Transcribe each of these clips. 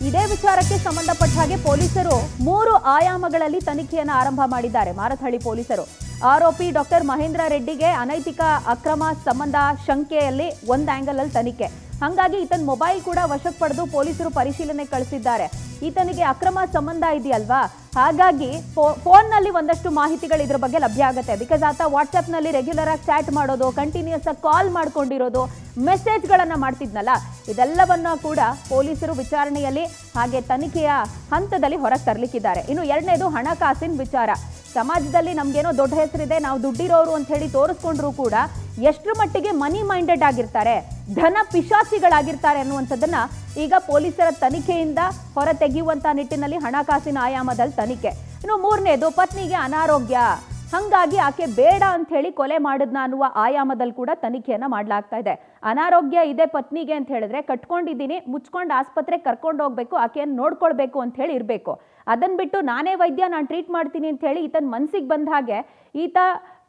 ಇದೇ ವಿಚಾರಕ್ಕೆ ಸಂಬಂಧಪಟ್ಟ ಹಾಗೆ ಪೊಲೀಸರು 3 ಆಯಾಮಗಳಲ್ಲಿ ತನಿಖೆಯನ್ನು ಆರಂಭ ಮಾಡಿದ್ದಾರೆ. ಮಾರತಹಳ್ಳಿ ಪೊಲೀಸರು ಆರೋಪಿ ಡಾಕ್ಟರ್ ಮಹೇಂದ್ರ ರೆಡ್ಡಿಗೆ ಅನೈತಿಕ ಅಕ್ರಮ ಸಂಬಂಧ ಶಂಕೆಯಲ್ಲಿ ಒಂದು ಆಂಗಲ್ ಅಲ್ಲಿ ತನಿಖೆ. ಹಾಗಾಗಿ ಈತನ ಮೊಬೈಲ್ ಕೂಡ ವಶಕ್ಕೆ ಪಡೆದು ಪೊಲೀಸರು ಪರಿಶೀಲನೆ ಕಳಿಸಿದ್ದಾರೆ. ಈತನಿಗೆ ಅಕ್ರಮ ಸಂಬಂಧ ಇದೆಯಲ್ವಾ, ಹಾಗಾಗಿ ಫೋನ್ನಲ್ಲಿ ಒಂದಷ್ಟು ಮಾಹಿತಿಗಳು ಇದ್ರ ಬಗ್ಗೆ ಲಭ್ಯ ಆಗುತ್ತೆ. ಬಿಕಾಸ್ ಆತ ವಾಟ್ಸ್ಆ್ಯಪ್ನಲ್ಲಿ ರೆಗ್ಯುಲರ್ ಆಗಿ ಚಾಟ್ ಮಾಡೋದು, ಕಂಟಿನ್ಯೂಸ್ ಆಗಿ ಕಾಲ್ ಮಾಡ್ಕೊಂಡಿರೋದು, ಮೆಸೇಜ್ಗಳನ್ನು ಮಾಡ್ತಿದ್ನಲ್ಲ, ಇದೆಲ್ಲವನ್ನ ಕೂಡ ಪೊಲೀಸರು ವಿಚಾರಣೆಯಲ್ಲಿ ಹಾಗೆ ತನಿಖೆಯ ಹಂತದಲ್ಲಿ ಹೊರಗೆ ತರಲಿಕ್ಕಿದ್ದಾರೆ. ಇನ್ನು ಎರಡನೇದು ಹಣಕಾಸಿನ ವಿಚಾರ. ಸಮಾಜದಲ್ಲಿ ನಮ್ಗೇನೋ ದೊಡ್ಡ ಹೆಸರಿದೆ, ನಾವು ದುಡ್ಡಿರೋರು ಅಂತ ಹೇಳಿ ತೋರಿಸ್ಕೊಂಡ್ರು ಕೂಡ ಎಷ್ಟರ ಮಟ್ಟಿಗೆ ಮನಿ ಮೈಂಡೆಡ್ ಆಗಿರ್ತಾರೆ, ಧನ ಪಿಶಾಚಿಗಳಾಗಿರ್ತಾರೆ ಅನ್ನುವಂಥದ್ದನ್ನ ಈಗ ಪೊಲೀಸರ ತನಿಖೆಯಿಂದ ಹೊರ ತೆಗೆಯುವಂತ ನಿಟ್ಟಿನಲ್ಲಿ ಹಣಕಾಸಿನ ಆಯಾಮದಲ್ಲಿ ತನಿಖೆ. ಇನ್ನು ಮೂರನೇದು ಪತ್ನಿಗೆ ಅನಾರೋಗ್ಯ, ಹಂಗಾಗಿ ಆಕೆ ಬೇಡ ಅಂತ ಹೇಳಿ ಕೊಲೆ ಮಾಡಿದ್ನ ಅನ್ನುವ ಆಯಾಮದಲ್ಲಿ ಕೂಡ ತನಿಖೆಯನ್ನ ಮಾಡಲಾಗ್ತಾ ಇದೆ. ಅನಾರೋಗ್ಯ ಇದೆ ಪತ್ನಿಗೆ ಅಂತ ಹೇಳಿದ್ರೆ ಕಟ್ಕೊಂಡಿದ್ದೀನಿ, ಮುಚ್ಕೊಂಡು ಆಸ್ಪತ್ರೆಗೆ ಕರ್ಕೊಂಡು ಹೋಗ್ಬೇಕು, ಆಕೆಯನ್ನು ನೋಡ್ಕೊಳ್ಬೇಕು ಅಂತ ಹೇಳಿ ಇರಬೇಕು. ಅದನ್ನ ಬಿಟ್ಟು ನಾನೇ ವೈದ್ಯ, ನಾನು ಟ್ರೀಟ್ ಮಾಡ್ತೀನಿ ಅಂತ ಹೇಳಿ ಈತನ ಮನಸ್ಸಿಗೆ ಬಂದ ಹಾಗೆ ಈತ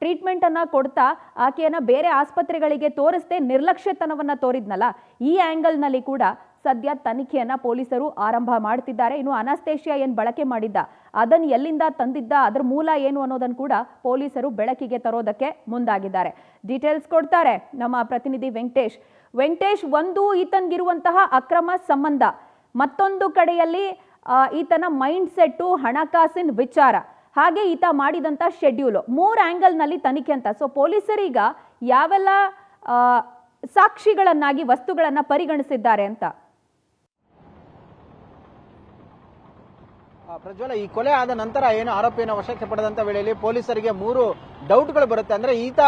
ಟ್ರೀಟ್ಮೆಂಟ್ ಅನ್ನ ಕೊಡ್ತಾ ಆಕೆಯನ್ನ ಬೇರೆ ಆಸ್ಪತ್ರೆಗಳಿಗೆ ತೋರಿಸದೆ ನಿರ್ಲಕ್ಷ್ಯತನವನ್ನ ತೋರಿದ್ನಲ್ಲ, ಈ ಆಂಗಲ್ನಲ್ಲಿ ಕೂಡ ಸದ್ಯ ತನಿಖೆಯನ್ನ ಪೊಲೀಸರು ಆರಂಭ ಮಾಡ್ತಿದ್ದಾರೆ. ಇನ್ನು ಅನಾಸ್ತೇಷಿಯಾ ಏನ್ ಬಳಕೆ ಮಾಡಿದ್ದ, ಅದನ್ನು ಎಲ್ಲಿಂದ ತಂದಿದ್ದ, ಅದರ ಮೂಲ ಏನು ಅನ್ನೋದನ್ನು ಕೂಡ ಪೊಲೀಸರು ಬೆಳಕಿಗೆ ತರೋದಕ್ಕೆ ಮುಂದಾಗಿದ್ದಾರೆ. ಡೀಟೇಲ್ಸ್ ಕೊಡ್ತಾರೆ ನಮ್ಮ ಪ್ರತಿನಿಧಿ ವೆಂಕಟೇಶ್. ಒಂದು ಈತನ್ಗಿರುವಂತಹ ಅಕ್ರಮ ಸಂಬಂಧ, ಮತ್ತೊಂದು ಕಡೆಯಲ್ಲಿ ಈತನ ಮೈಂಡ್ ಸೆಟ್ಟು, ಹಣಕಾಸಿನ ವಿಚಾರ, ಹಾಗೆ ಈತ ಮಾಡಿದಂತ ಶೆಡ್ಯೂಲು, 3 ಆಂಗಲ್ನಲ್ಲಿ ತನಿಖೆ ಅಂತ. ಸೊ ಪೊಲೀಸರೀಗ ಯಾವೆಲ್ಲ ಸಾಕ್ಷಿಗಳನ್ನಾಗಿ ವಸ್ತುಗಳನ್ನ ಪರಿಗಣಿಸಿದ್ದಾರೆ ಅಂತ? ಪ್ರಜ್ವಲ, ಈ ಕೊಲೆ ಆದ ನಂತರ ಏನು ಆರೋಪಿಯನ್ನು ವಶಕ್ಕೆ ಪಡೆದಂತ ವೇಳೆಯಲ್ಲಿ ಪೊಲೀಸರಿಗೆ 3 ಡೌಟ್ಗಳು ಬರುತ್ತೆ. ಅಂದ್ರೆ ಈತ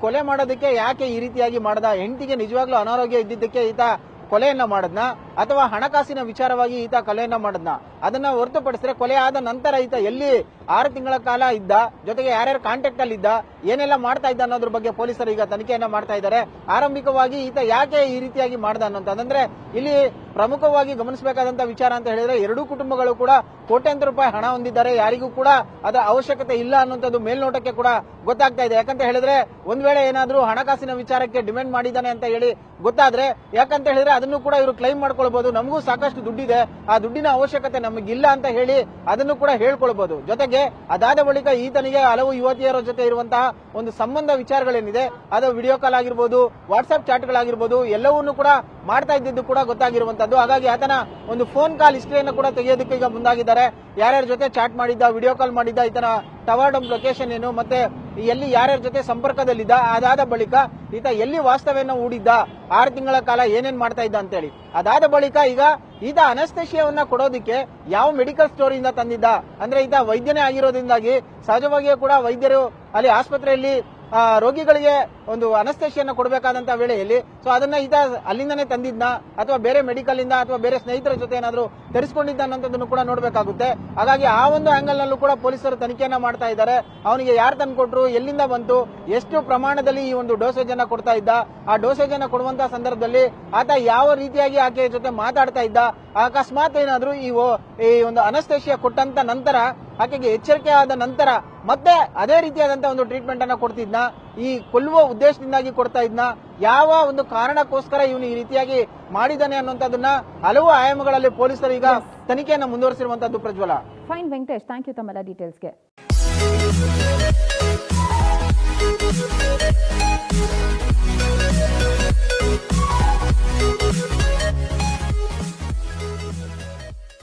ಕೊಲೆ ಮಾಡೋದಕ್ಕೆ ಯಾಕೆ ಈ ರೀತಿಯಾಗಿ ಮಾಡದ, ಹೆಂಡತಿಗೆ ನಿಜವಾಗ್ಲೂ ಅನಾರೋಗ್ಯ ಇದ್ದಿದ್ದಕ್ಕೆ ಈತ ಕೊಲೆಯನ್ನ ಮಾಡದ್ನ, ಅಥವಾ ಹಣಕಾಸಿನ ವಿಚಾರವಾಗಿ ಈತ ಕೊಲೆಯನ್ನ ಮಾಡದ್ನ, ಅದನ್ನ ಹೊರತುಪಡಿಸಿದ್ರೆ ಕೊಲೆ ಆದ ನಂತರ ಈತ ಎಲ್ಲಿ 6 ತಿಂಗಳ ಕಾಲ ಇದ್ದ, ಜೊತೆಗೆ ಯಾರ್ಯಾರು ಕಾಂಟ್ಯಾಕ್ಟ್ ಅಲ್ಲಿ ಇದ್ದ, ಏನೆಲ್ಲ ಮಾಡ್ತಾ ಇದ್ದ ಅನ್ನೋದ್ರ ಬಗ್ಗೆ ಪೊಲೀಸರು ಈಗ ತನಿಖೆಯನ್ನ ಮಾಡ್ತಾ ಇದ್ದಾರೆ. ಆರಂಭಿಕವಾಗಿ ಈತ ಯಾಕೆ ಈ ರೀತಿಯಾಗಿ ಮಾಡ್ದ ಅನ್ನೋಂತಂದ್ರೆ ಇಲ್ಲಿ ಪ್ರಮುಖವಾಗಿ ಗಮನಿಸಬೇಕಾದಂತ ವಿಚಾರ ಅಂತ ಹೇಳಿದ್ರೆ, 2 ಕುಟುಂಬಗಳು ಕೂಡ ಕೋಟ್ಯಾಂತರ ರೂಪಾಯಿ ಹಣ ಹೊಂದಿದ್ದಾರೆ, ಯಾರಿಗೂ ಕೂಡ ಅದರ ಅವಶ್ಯಕತೆ ಇಲ್ಲ ಅನ್ನುವಂಥದ್ದು ಮೇಲ್ನೋಟಕ್ಕೆ ಕೂಡ ಗೊತ್ತಾಗ್ತಾ ಇದೆ. ಯಾಕಂತ ಹೇಳಿದ್ರೆ ಒಂದ್ ವೇಳೆ ಏನಾದ್ರೂ ಹಣಕಾಸಿನ ವಿಚಾರಕ್ಕೆ ಡಿಮ್ಯಾಂಡ್ ಮಾಡಿದ್ದಾನೆ ಅಂತ ಹೇಳಿ ಗೊತ್ತಾದ್ರೆ, ಯಾಕಂತ ಹೇಳಿದ್ರೆ ಅದನ್ನು ಕೂಡ ಇವರು ಕ್ಲೈಮ್ ಮಾಡ್ಕೊಳ್ಬಹುದು, ನಮಗೂ ಸಾಕಷ್ಟು ದುಡ್ಡಿದೆ, ಆ ದುಡ್ಡಿನ ಅವಶ್ಯಕತೆ ನಮಗಿಲ್ಲ ಅಂತ ಹೇಳಿ ಅದನ್ನು ಕೂಡ ಹೇಳ್ಕೊಳ್ಬಹುದು. ಜೊತೆಗೆ ಅದಾದ ಬಳಿಕ ಈತನಿಗೆ ಹಲವು ಯುವತಿಯರ ಜೊತೆ ಇರುವಂತಹ ಒಂದು ಸಂಬಂಧ ವಿಚಾರಗಳೇನಿದೆ, ಅದು ವಿಡಿಯೋ ಕಾಲ್ ಆಗಿರ್ಬೋದು, ವಾಟ್ಸ್ಆಪ್ ಚಾಟ್ಗಳಾಗಿರ್ಬೋದು, ಎಲ್ಲವನ್ನೂ ಕೂಡ ಮಾಡ್ತಾ ಇದ್ದಿದ್ದು ಕೂಡ ಗೊತ್ತಾಗಿರುವಂತದ್ದು. ಹಾಗಾಗಿ ಆತನ ಒಂದು ಫೋನ್ ಕಾಲ್ ಹಿಸ್ಟ್ರಿಯನ್ನು ಕೂಡ ತೆಗೆಯೋದಕ್ಕೆ ಈಗ ಮುಂದಾಗಿದ್ದಾರೆ. ಯಾರ್ಯಾರ ಜೊತೆ ಚಾಟ್ ಮಾಡಿದ್ದ, ವಿಡಿಯೋ ಕಾಲ್ ಮಾಡಿದ್ದ, ಈತನ ಟವರ್ ಡಂಪ್ ಲೊಕೇಶನ್ ಏನು, ಮತ್ತೆ ಎಲ್ಲಿ ಯಾರ್ಯಾರ ಜೊತೆ ಸಂಪರ್ಕದಲ್ಲಿದ್ದ, ಅದಾದ ಬಳಿಕ ಈತ ಎಲ್ಲಿ ವಾಸ್ತವ್ಯನ ಹೂಡಿದ್ದ, 6 ತಿಂಗಳ ಕಾಲ ಏನೇನ್ ಮಾಡ್ತಾ ಇದ್ದ ಅಂತೇಳಿ, ಅದಾದ ಬಳಿಕ ಈಗ ಈತ ಅನಸ್ತೇಷಿಯಾವನ್ನ ಕೊಡೋದಿಕ್ಕೆ ಯಾವ ಮೆಡಿಕಲ್ ಸ್ಟೋರ್ ಇಂದ ತಂದಿದ್ದ, ಅಂದ್ರೆ ಈತ ವೈದ್ಯನೇ ಆಗಿರೋದ್ರಿಂದಾಗಿ ಸಹಜವಾಗಿಯೂ ಕೂಡ ವೈದ್ಯರು ಅಲ್ಲಿ ಆಸ್ಪತ್ರೆಯಲ್ಲಿ ರೋಗಿಗಳಿಗೆ ಒಂದು ಅನಸ್ತೇಷಿಯನ್ನ ಕೊಡಬೇಕಾದಂತ ವೇಳೆಯಲ್ಲಿ ಸೊ ಅದನ್ನ ಈತ ಅಲ್ಲಿಂದನೇ ತಂದಿದ್ನ, ಅಥವಾ ಬೇರೆ ಮೆಡಿಕಲ್ ಇಂದ ಅಥವಾ ಬೇರೆ ಸ್ನೇಹಿತರ ಜೊತೆ ಏನಾದ್ರು ತರಿಸಿಕೊಂಡಿದ್ದ ಅನ್ನೋದನ್ನು ಕೂಡ ನೋಡ್ಬೇಕಾಗುತ್ತೆ. ಹಾಗಾಗಿ ಆ ಒಂದು ಆಂಗಲ್ ನಲ್ಲೂ ಕೂಡ ಪೊಲೀಸರು ತನಿಖೆಯನ್ನ ಮಾಡ್ತಾ ಇದ್ದಾರೆ. ಅವನಿಗೆ ಯಾರು ತಂದು ಕೊಟ್ರು, ಎಲ್ಲಿಂದ ಬಂತು, ಎಷ್ಟು ಪ್ರಮಾಣದಲ್ಲಿ ಈ ಒಂದು ಡೋಸೇಜ್ ಅನ್ನ ಕೊಡ್ತಾ ಇದ್ದ, ಆ ಡೋಸೇಜ್ ಅನ್ನ ಕೊಡುವಂತಹ ಸಂದರ್ಭದಲ್ಲಿ ಆತ ಯಾವ ರೀತಿಯಾಗಿ ಆಕೆಯ ಜೊತೆ ಮಾತಾಡ್ತಾ ಇದ್ದ, ಅಕಸ್ಮಾತ್ ಏನಾದ್ರು ಈ ಒಂದು ಅನಸ್ತೇಷಿಯಾ ಕೊಟ್ಟಂತ ನಂತರ ಆಕೆಗೆ ಎಚ್ಚರಿಕೆ ಆದ ನಂತರ ಮತ್ತೆ ಅದೇ ರೀತಿಯಾದಂತಹ ಒಂದು ಟ್ರೀಟ್ಮೆಂಟ್ ಅನ್ನ ಕೊಡ್ತಿದ್ನ, ಈ ಕೊಲ್ಲುವ ಉದ್ದೇಶದಿಂದಾಗಿ ಕೊಡ್ತಾ ಇದ್ನ, ಯಾವ ಒಂದು ಕಾರಣಕ್ಕೋಸ್ಕರ ಇವನು ಈ ರೀತಿಯಾಗಿ ಮಾಡಿದ್ದಾನೆ ಅನ್ನುವಂಥದ್ದನ್ನ ಹಲವು ಆಯಾಮಗಳಲ್ಲಿ ಪೊಲೀಸರು ಈಗ ತನಿಖೆಯನ್ನು ಮುಂದುವರಿಸಿರುವಂತದ್ದು. ಪ್ರಜ್ವಲ. ಫೈನ್ ವೆಂಕಟೇಶ್, ಥ್ಯಾಂಕ್ ಯು ತಮ್ಮೆಲ್ಲ ಡೀಟೇಲ್ಸ್ಗೆ.